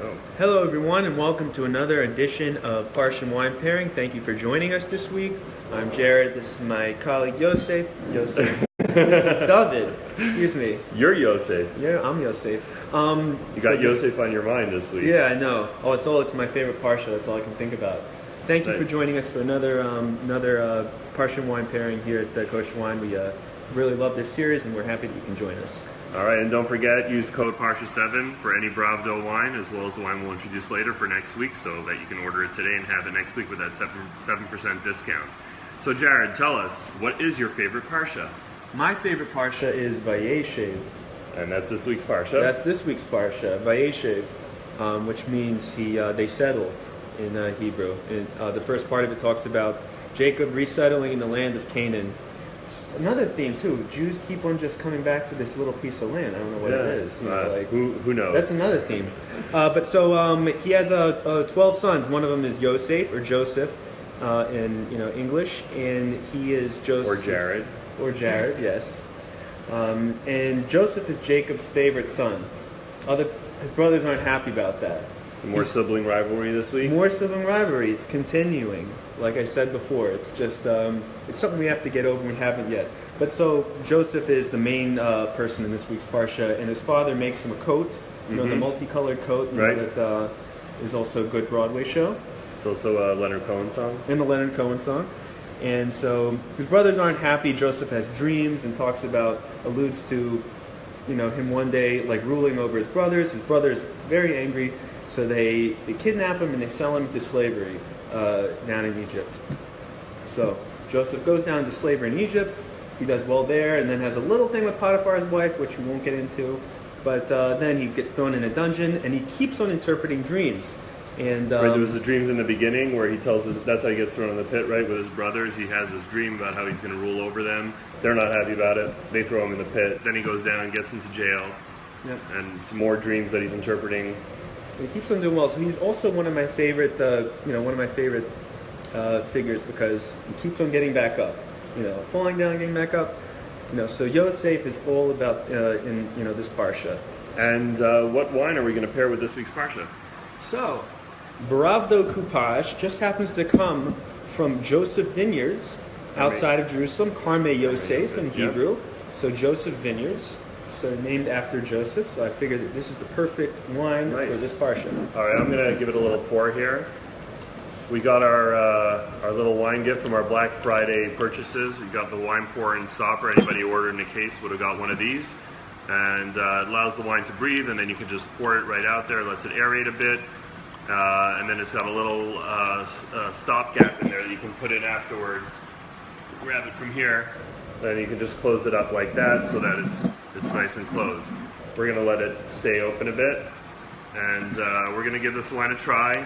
Oh. Hello everyone and welcome to another edition of Parsha Wine Pairing. Thank you for joining us this week. I'm Jared, this is my colleague Yosef. This is David, excuse me. You're Yosef. Yeah, I'm Yosef. You got Yosef on your mind this week. Yeah, I know. It's my favorite Parsha, that's all I can think about. Thank you for joining us for another Parsha Wine Pairing here at Kosher Wine. We really love this series and we're happy that you can join us. All right, and don't forget, use code Parsha7 for any Bravdo wine, as well as the wine we'll introduce later for next week, so that you can order it today and have it next week with that 7% discount. So Jared, tell us, what is your favorite Parsha? My favorite Parsha is Vayeshev. And that's this week's Parsha? That's this week's Parsha, Vayeshev, which means they settled in Hebrew. And, the first part of it talks about Jacob resettling in the land of Canaan. Another theme too, Jews keep on just coming back to this little piece of land. I don't know what it is. Who knows? That's another theme. He has 12 sons. One of them is Yosef, or Joseph in English, and he is Joseph. Or Jared. Or Jared, yes. And Joseph is Jacob's favorite son. His brothers aren't happy about that. Some more sibling rivalry this week? More sibling rivalry. It's continuing. Like I said before, it's just it's something we have to get over and we haven't yet. But so Joseph is the main person in this week's Parsha, and his father makes him a coat, the multicolored coat, that is also a good Broadway show. It's also a Leonard Cohen song. And the Leonard Cohen song. And so his brothers aren't happy. Joseph has dreams and alludes to, him one day like ruling over his brothers. His brothers very angry, so they kidnap him and they sell him to slavery down in Egypt. So Joseph goes down to slavery in Egypt. He does well there, and then has a little thing with Potiphar's wife, which we won't get into. But then he gets thrown in a dungeon, and he keeps on interpreting dreams. And there was the dreams in the beginning where he tells us that's how he gets thrown in the pit, right? With his brothers, he has this dream about how he's going to rule over them. They're not happy about it. They throw him in the pit. Then he goes down and gets into jail. Yep. And some more dreams that he's interpreting. He keeps on doing well. So he's also one of my favorite, figures, because he keeps on getting back up. Falling down, getting back up. So Yosef is all about this parsha. And what wine are we going to pair with this week's parsha? So, Bravdo Coupage just happens to come from Joseph Vineyards outside of Jerusalem. Karmei Yosef in Hebrew. So Joseph Vineyards. So named after Joseph, so I figured that this is the perfect wine for this parsha. All right, I'm going to give it a little pour here. We got our little wine gift from our Black Friday purchases. We got the wine pour and stopper. Anybody who ordered in a case would have got one of these. And it allows the wine to breathe, and then you can just pour it right out there, lets it aerate a bit. And then it's got a little stopgap in there that you can put in afterwards. Grab it from here. Then you can just close it up like that so that it's nice and closed. We're going to let it stay open a bit, and we're going to give this wine a try.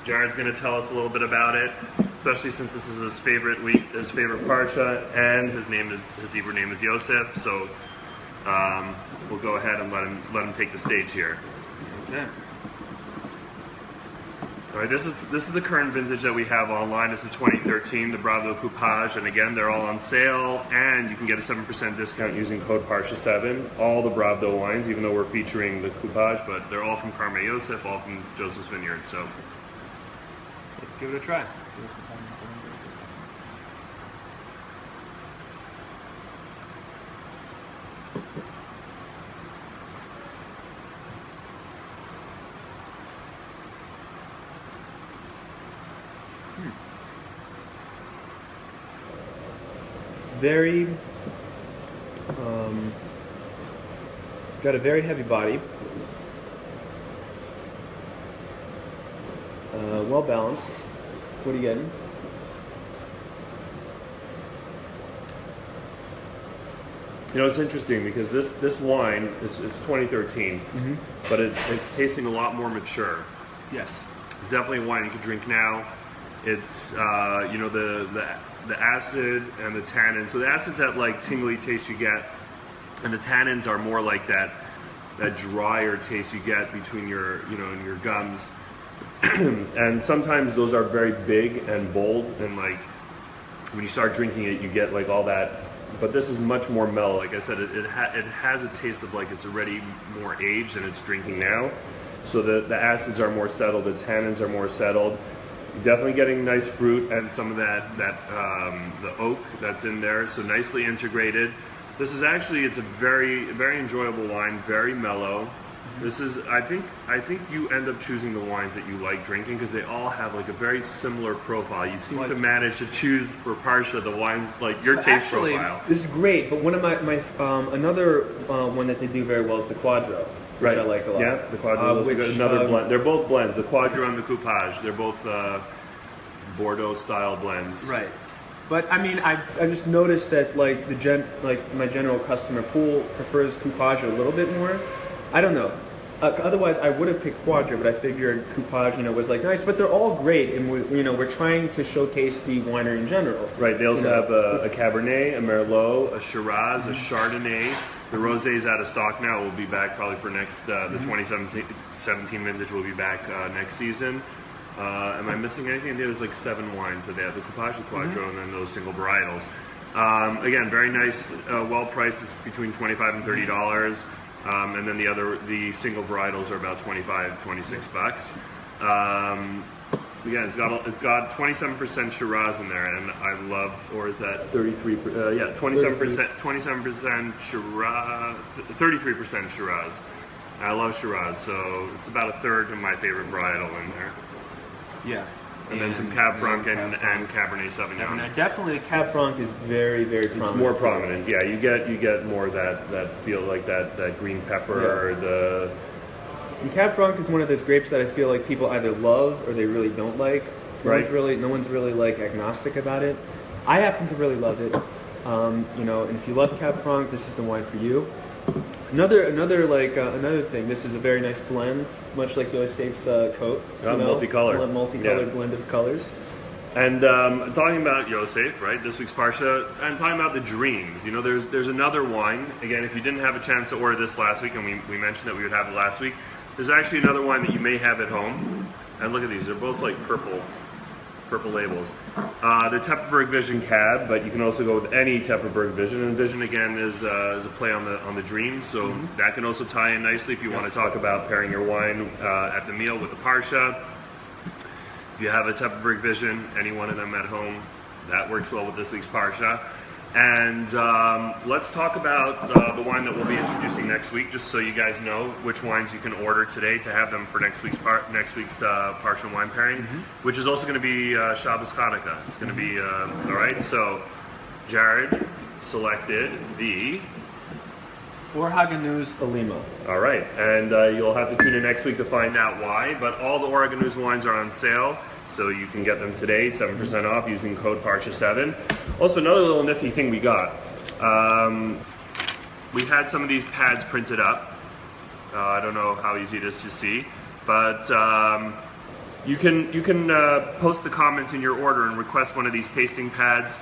Jared's going to tell us a little bit about it, especially since this is his favorite parsha, and his Hebrew name is Yosef. So we'll go ahead and let him take the stage here. Okay. All right, this is the current vintage that we have online. This is 2013, the Bravdo Coupage, and again, they're all on sale, and you can get a 7% discount using code Parsha7. All the Bravdo wines, even though we're featuring the Coupage, but they're all from Karmei Yosef, all from Joseph's Vineyard. So let's give it a try. Very, it's got a very heavy body, well balanced. What are you getting? It's interesting because this wine, it's 2013, but it's tasting a lot more mature. Yes. It's definitely a wine you can drink now. It's the acid and the tannin. So the acid's that like tingly taste you get, and the tannins are more like that drier taste you get between your in your gums. And sometimes those are very big and bold, and like when you start drinking it, you get like all that. But this is much more mellow. Like I said, it has a taste of like it's already more aged and it's drinking now. so the acids are more settled, the tannins are more settled. You're definitely getting nice fruit and some of the oak that's in there, so nicely integrated. This is actually, it's a very enjoyable wine, very mellow. This is, I think you end up choosing the wines that you like drinking because they all have like a very similar profile. You seem to manage to choose for Parsha the wines like your taste profile. This is great, but one of my another one that they do very well is the Quadro, which I like a lot. Yeah, the Quadro is also good. Another blend. They're both blends. The Quadro and the Coupage. They're both Bordeaux style blends. Right. But I mean, I just noticed that like my general customer pool prefers Coupage a little bit more. I don't know. Otherwise, I would have picked Quadro, but I figured Coupage, was like nice. But they're all great, and we're trying to showcase the winery in general. Right. They also have a Cabernet, a Merlot, a Shiraz, a Chardonnay. The Rosé is out of stock now. We'll be back probably for next the 2017 vintage. Will be back next season. Am I missing anything? There's like 7 wines that they have: the Coupage, the Quadro, and then those single varietals. Again, very nice, well priced. It's between $25 and $30. And then the single varietals are about $25-26. Again, it's got 27% Shiraz in there, and I love, or is that 33? Yeah, 27% Shiraz, 33% Shiraz. I love Shiraz, so it's about a third of my favorite varietal in there. Yeah. And then some Cab Franc and Cabernet Sauvignon. Definitely, the Cab Franc is very prominent. It's more prominent. Yeah, you get more of that feel like that green pepper or the. And Cab Franc is one of those grapes that I feel like people either love or they really don't like. No one's really like agnostic about it. I happen to really love it. And if you love Cab Franc, this is the wine for you. Another thing. This is a very nice blend, much like Yosef's coat. Multicolored. Multicolored blend of colors. And talking about Yosef, right? This week's Parsha, and talking about the dreams. There's another wine. Again, if you didn't have a chance to order this last week, and we mentioned that we would have it last week, there's actually another wine that you may have at home. And look at these; they're both like purple labels. The Tepperberg Vision Cab, but you can also go with any Tepperberg Vision. And Vision again is a play on the dream, so that can also tie in nicely if you want to talk about pairing your wine at the meal with the Parsha. If you have a Tepperberg Vision, any one of them at home, that works well with this week's Parsha. And let's talk about the wine that we'll be introducing next week, just so you guys know which wines you can order today to have them for next week's Parsha wine pairing, which is also going to be Shabbos Hanukkah. It's going to be all right. So Jared selected the Oregon's Alima. All right, and you'll have to tune in next week to find out why. But all the Oregon's wines are on sale, so you can get them today, 7% off using code Parsha7. Also, another little nifty thing we got. We had some of these pads printed up. I don't know how easy it is to see, but you can post a comment in your order and request one of these tasting pads.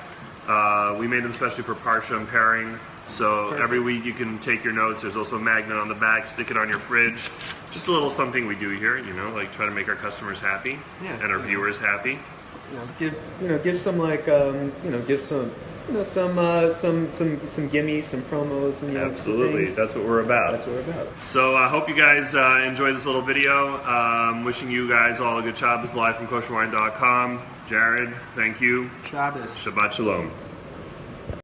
We made them especially for Parsha and pairing. So every week you can take your notes. There's also a magnet on the back, stick it on your fridge. Just a little something we do here, like try to make our customers happy and our viewers happy. Give some some gimmies, some promos, and absolutely, that's what we're about. That's what we're about. So I hope you guys enjoyed this little video. Wishing you guys all a good Shabbos live from Kosherwine.com. Jared, thank you. Shabbos. Shabbat Shalom.